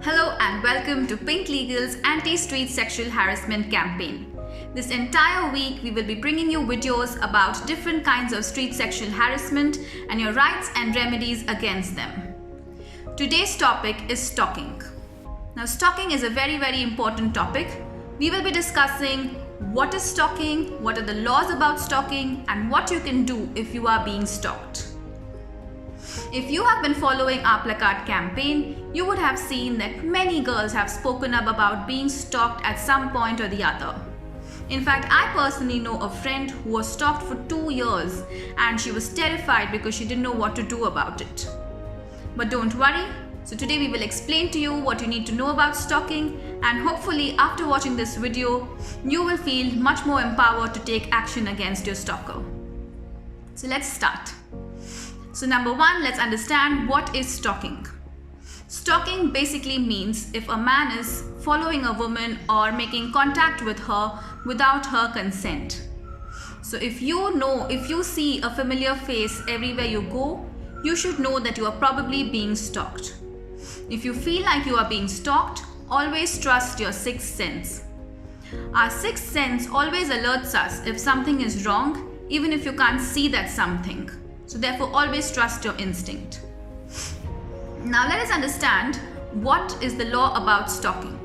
Hello and welcome to Pink Legal's Anti-Street Sexual Harassment campaign. This entire week we will be bringing you videos about different kinds of street sexual harassment and your rights and remedies against them. Today's topic is stalking. Now stalking is a very important topic. We will be discussing what is stalking, what are the laws about stalking, and what you can do if you are being stalked. If you have been following our placard campaign, you would have seen that many girls have spoken up about being stalked at some point or the other. In fact, I personally know a friend who was stalked for 2 years and she was terrified because she didn't know what to do about it. But don't worry, so today we will explain to you what you need to know about stalking, and hopefully after watching this video, you will feel much more empowered to take action against your stalker. So let's start. So number one, let's understand what is stalking. Stalking basically means if a man is following a woman or making contact with her without her consent. So if you see a familiar face everywhere you go, you should know that you are probably being stalked. If you feel like you are being stalked, always trust your sixth sense. Our sixth sense always alerts us if something is wrong, even if you can't see that something. So therefore, always trust your instinct. Now let us understand what is the law about stalking.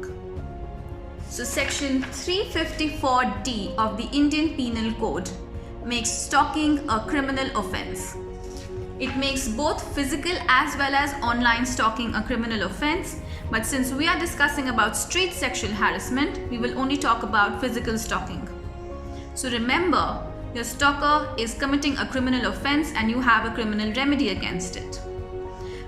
So section 354D of the Indian Penal Code makes stalking a criminal offense. It makes both physical as well as online stalking a criminal offense, but since we are discussing about street sexual harassment, we will only talk about physical stalking. So remember, your stalker is committing a criminal offense and you have a criminal remedy against it.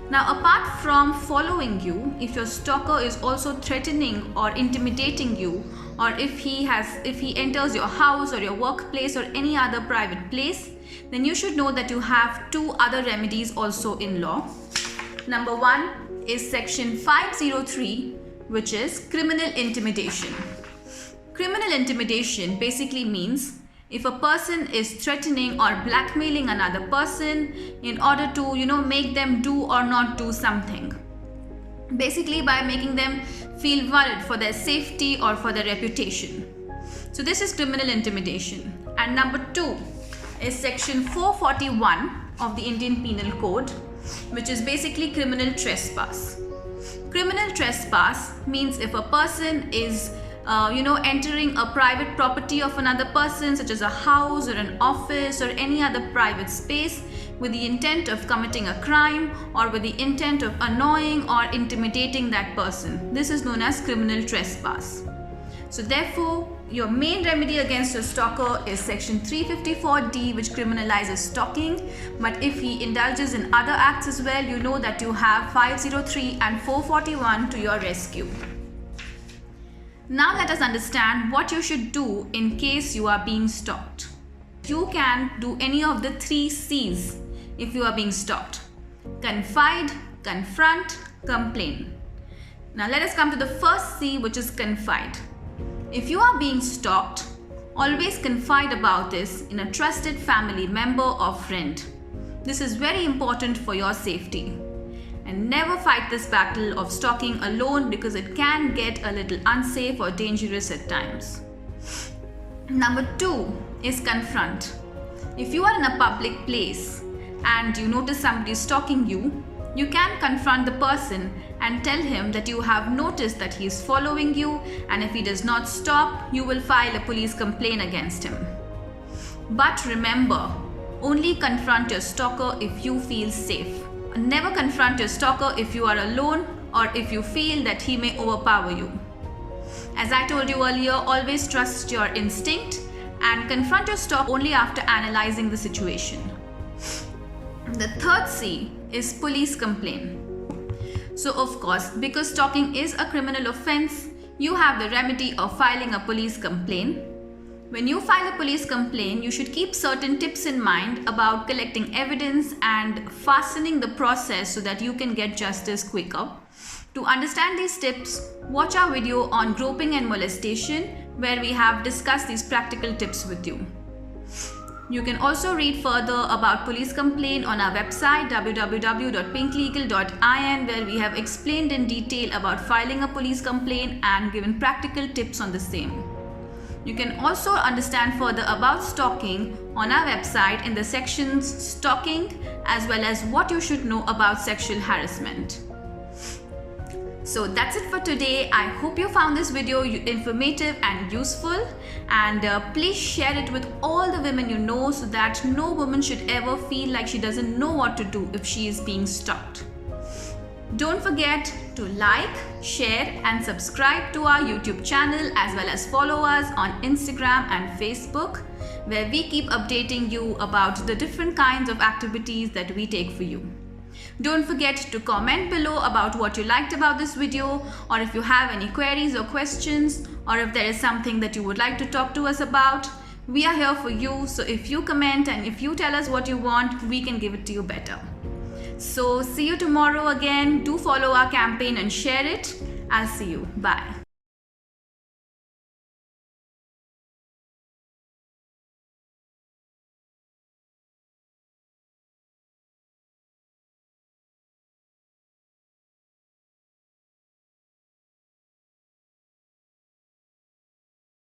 Now, apart from following you, if your stalker is also threatening or intimidating you, or if he enters your house or your workplace or any other private place, then you should know that you have 2 other remedies also in law. Number 1 is section 503, which is criminal intimidation. Criminal intimidation basically means if a person is threatening or blackmailing another person in order to, make them do or not do something. Basically by making them feel worried for their safety or for their reputation. So this is criminal intimidation. And number 2 is section 441 of the Indian Penal Code, which is basically criminal trespass. Criminal trespass means if a person is entering a private property of another person, such as a house or an office or any other private space, with the intent of committing a crime or with the intent of annoying or intimidating that person. This is known as criminal trespass. So therefore, your main remedy against a stalker is section 354D, which criminalizes stalking. But if he indulges in other acts as well, you know that you have 503 and 441 to your rescue. Now let us understand what you should do in case you are being stalked. You can do any of the 3 C's if you are being stalked. Confide, confront, complain. Now let us come to the first C, which is confide. If you are being stalked, always confide about this in a trusted family member or friend. This is very important for your safety. And never fight this battle of stalking alone because it can get a little unsafe or dangerous at times. Number 2 is confront. If you are in a public place and you notice somebody stalking you, you can confront the person and tell him that you have noticed that he is following you, and if he does not stop, you will file a police complaint against him. But remember, only confront your stalker if you feel safe. Never confront your stalker if you are alone or if you feel that he may overpower you. As I told you earlier, always trust your instinct and confront your stalker only after analyzing the situation. The third C is police complaint. So of course, because stalking is a criminal offense, you have the remedy of filing a police complaint. When you file a police complaint, you should keep certain tips in mind about collecting evidence and fastening the process so that you can get justice quicker. To understand these tips, watch our video on groping and molestation, where we have discussed these practical tips with you. You can also read further about police complaint on our website www.pinklegal.in, where we have explained in detail about filing a police complaint and given practical tips on the same. You can also understand further about stalking on our website in the sections Stalking as well as what you should know about sexual harassment. So that's it for today. I hope you found this video informative and useful, and please share it with all the women you know so that no woman should ever feel like she doesn't know what to do if she is being stalked. Don't forget to like, share and subscribe to our YouTube channel, as well as follow us on Instagram and Facebook, where we keep updating you about the different kinds of activities that we take for you. Don't forget to comment below about what you liked about this video, or if you have any queries or questions, or if there is something that you would like to talk to us about. We are here for you, so if you comment and if you tell us what you want, we can give it to you better. So see you tomorrow again. Do follow our campaign and share it. I'll see you. Bye.